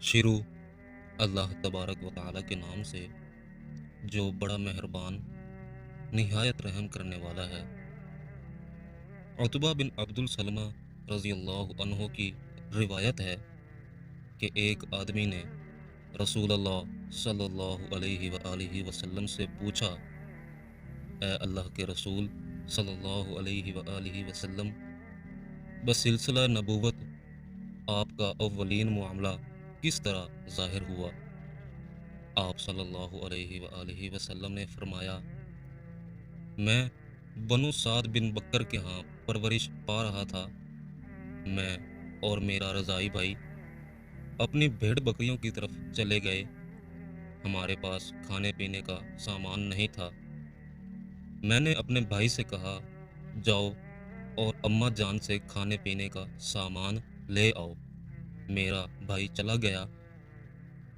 شروع اللہ تبارک و تعالی کے نام سے جو بڑا مہربان نہایت رحم کرنے والا ہے۔ عتبہ بن عبد السلمہ رضی اللہ عنہ کی روایت ہے کہ ایک آدمی نے رسول اللہ صلی اللہ علیہ وآلہ وسلم سے پوچھا، اے اللہ کے رسول صلی اللہ علیہ وآلہ وسلم، بسلسلہ نبوت آپ کا اولین معاملہ کس طرح ظاہر ہوا؟ آپ صلی اللہ علیہ وآلہ وسلم نے فرمایا، میں بنو سعد بن بکر کے ہاں پرورش پا رہا تھا۔ میں اور میرا رضائی بھائی اپنی بھیڑ بکریوں کی طرف چلے گئے۔ ہمارے پاس کھانے پینے کا سامان نہیں تھا۔ میں نے اپنے بھائی سے کہا، جاؤ اور اماں جان سے کھانے پینے کا سامان لے آؤ۔ میرا بھائی چلا گیا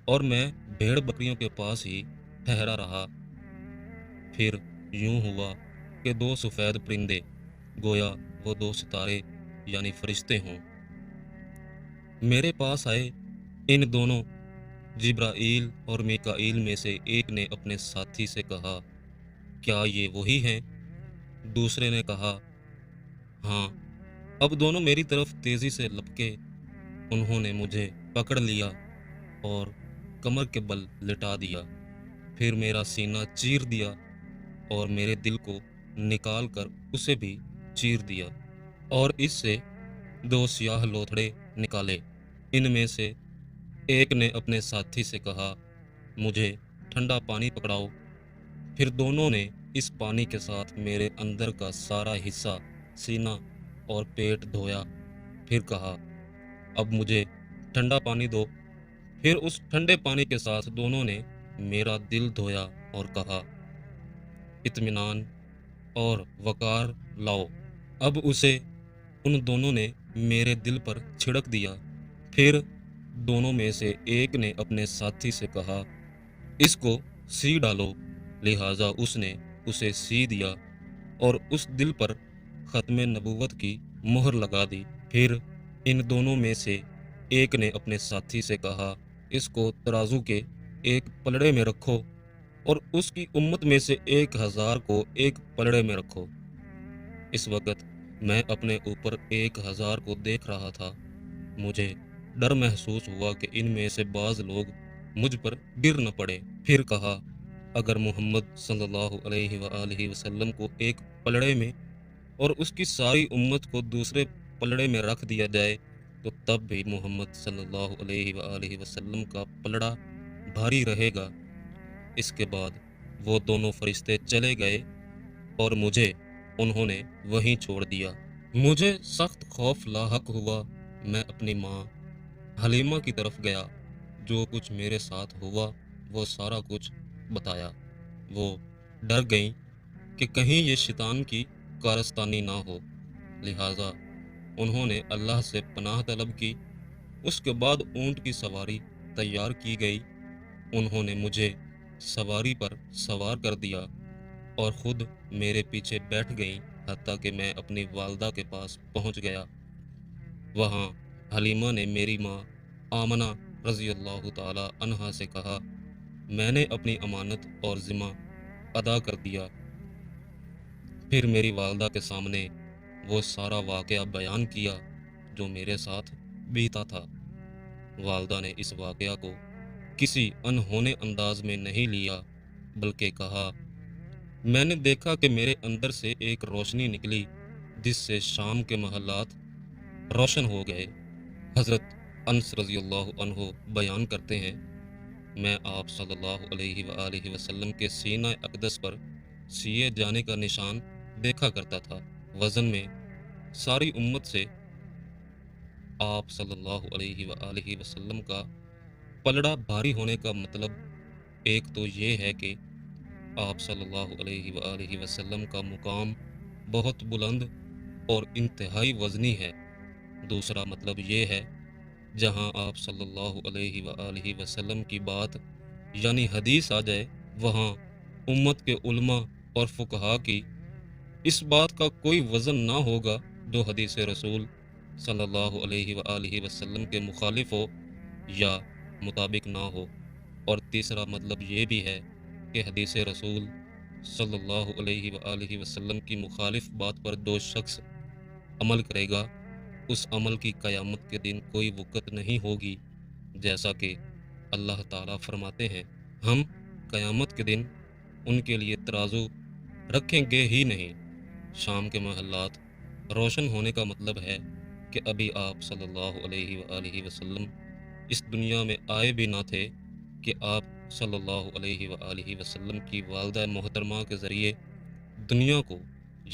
اور میں بھیڑ بکریوں کے پاس ہی ٹھہرا رہا۔ پھر یوں ہوا کہ دو سفید پرندے، گویا وہ دو ستارے یعنی فرشتے ہوں، میرے پاس آئے۔ ان دونوں جبرائیل اور میکائیل میں سے ایک نے اپنے ساتھی سے کہا، کیا یہ وہی ہیں؟ دوسرے نے کہا، ہاں۔ اب دونوں میری طرف تیزی سے لپکے۔ انہوں نے مجھے پکڑ لیا اور کمر کے بل لٹا دیا، پھر میرا سینہ چیر دیا اور میرے دل کو نکال کر اسے بھی چیر دیا، اور اس سے دو سیاہ لوتھڑے نکالے۔ ان میں سے ایک نے اپنے ساتھی سے کہا، مجھے ٹھنڈا پانی پکڑاؤ۔ پھر دونوں نے اس پانی کے ساتھ میرے اندر کا سارا حصہ، سینہ اور پیٹ دھویا۔ پھر کہا، اب مجھے ٹھنڈا پانی دو۔ پھر اس ٹھنڈے پانی کے ساتھ دونوں نے میرا دل دھویا اور کہا، اطمینان اور وقار لاؤ۔ اب اسے ان دونوں نے میرے دل پر چھڑک دیا۔ پھر دونوں میں سے ایک نے اپنے ساتھی سے کہا، اس کو سی ڈالو۔ لہٰذا اس نے اسے سی دیا اور اس دل پر ختم نبوت کی مہر لگا دی۔ پھر ان دونوں میں سے ایک نے اپنے ساتھی سے کہا، اس کو ترازو کے ایک پلڑے میں رکھو اور اس کی امت میں سے 1000 کو ایک پلڑے میں رکھو۔ اس وقت میں اپنے اوپر 1000 کو دیکھ رہا تھا۔ مجھے ڈر محسوس ہوا کہ ان میں سے بعض لوگ مجھ پر گر نہ پڑے۔ پھر کہا، اگر محمد صلی اللہ علیہ وآلہ وسلم کو ایک پلڑے میں اور اس کی ساری امت کو دوسرے پلڑے میں رکھ دیا جائے تو تب بھی محمد صلی اللہ علیہ وآلہ وسلم کا پلڑا بھاری رہے گا۔ اس کے بعد وہ دونوں فرشتے چلے گئے اور مجھے انہوں نے وہیں چھوڑ دیا۔ مجھے سخت خوف لاحق ہوا۔ میں اپنی ماں حلیمہ کی طرف گیا۔ جو کچھ میرے ساتھ ہوا وہ سارا کچھ بتایا۔ وہ ڈر گئیں کہ کہیں یہ شیطان کی کارستانی نہ ہو، لہٰذا انہوں نے اللہ سے پناہ طلب کی۔ اس کے بعد اونٹ کی سواری تیار کی گئی۔ انہوں نے مجھے سواری پر سوار کر دیا اور خود میرے پیچھے بیٹھ گئیں حتیٰ کہ میں اپنی والدہ کے پاس پہنچ گیا۔ وہاں حلیمہ نے میری ماں آمنہ رضی اللہ تعالی عنہا سے کہا، میں نے اپنی امانت اور ذمہ ادا کر دیا۔ پھر میری والدہ کے سامنے وہ سارا واقعہ بیان کیا جو میرے ساتھ بیتا تھا۔ والدہ نے اس واقعہ کو کسی انہونے انداز میں نہیں لیا، بلکہ کہا، میں نے دیکھا کہ میرے اندر سے ایک روشنی نکلی جس سے شام کے محلات روشن ہو گئے۔ حضرت انس رضی اللہ عنہ بیان کرتے ہیں، میں آپ صلی اللہ علیہ وآلہ وسلم کے سینہ اقدس پر سیے جانے کا نشان دیکھا کرتا تھا۔ وزن میں ساری امت سے آپ صلی اللہ علیہ وآلہ وسلم کا پلڑا بھاری ہونے کا مطلب ایک تو یہ ہے کہ آپ صلی اللہ علیہ وآلہ وسلم کا مقام بہت بلند اور انتہائی وزنی ہے۔ دوسرا مطلب یہ ہے، جہاں آپ صلی اللہ علیہ وآلہ وسلم کی بات یعنی حدیث آ جائے، وہاں امت کے علماء اور فقہاء کی اس بات کا کوئی وزن نہ ہوگا جو حدیث رسول صلی اللہ علیہ وآلہ وسلم کے مخالف ہو یا مطابق نہ ہو، اور تیسرا مطلب یہ بھی ہے کہ حدیث رسول صلی اللہ علیہ وآلہ وسلم کی مخالف بات پر جو شخص عمل کرے گا، اس عمل کی قیامت کے دن کوئی وقت نہیں ہوگی، جیسا کہ اللہ تعالیٰ فرماتے ہیں ہم قیامت کے دن ان کے لیے ترازو رکھیں گے ہی نہیں۔ شام کے محلات روشن ہونے کا مطلب ہے کہ ابھی آپ صلی اللہ علیہ وآلہ وسلم اس دنیا میں آئے بھی نہ تھے کہ آپ صلی اللہ علیہ وآلہ وسلم کی والدہ محترمہ کے ذریعے دنیا کو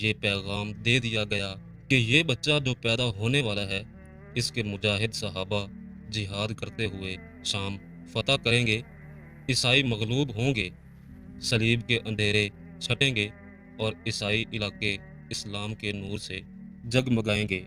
یہ پیغام دے دیا گیا کہ یہ بچہ جو پیدا ہونے والا ہے، اس کے مجاہد صحابہ جہاد کرتے ہوئے شام فتح کریں گے، عیسائی مغلوب ہوں گے، صلیب کے اندھیرے چھٹیں گے اور عیسائی علاقے اسلام کے نور سے جگمگائیں گے۔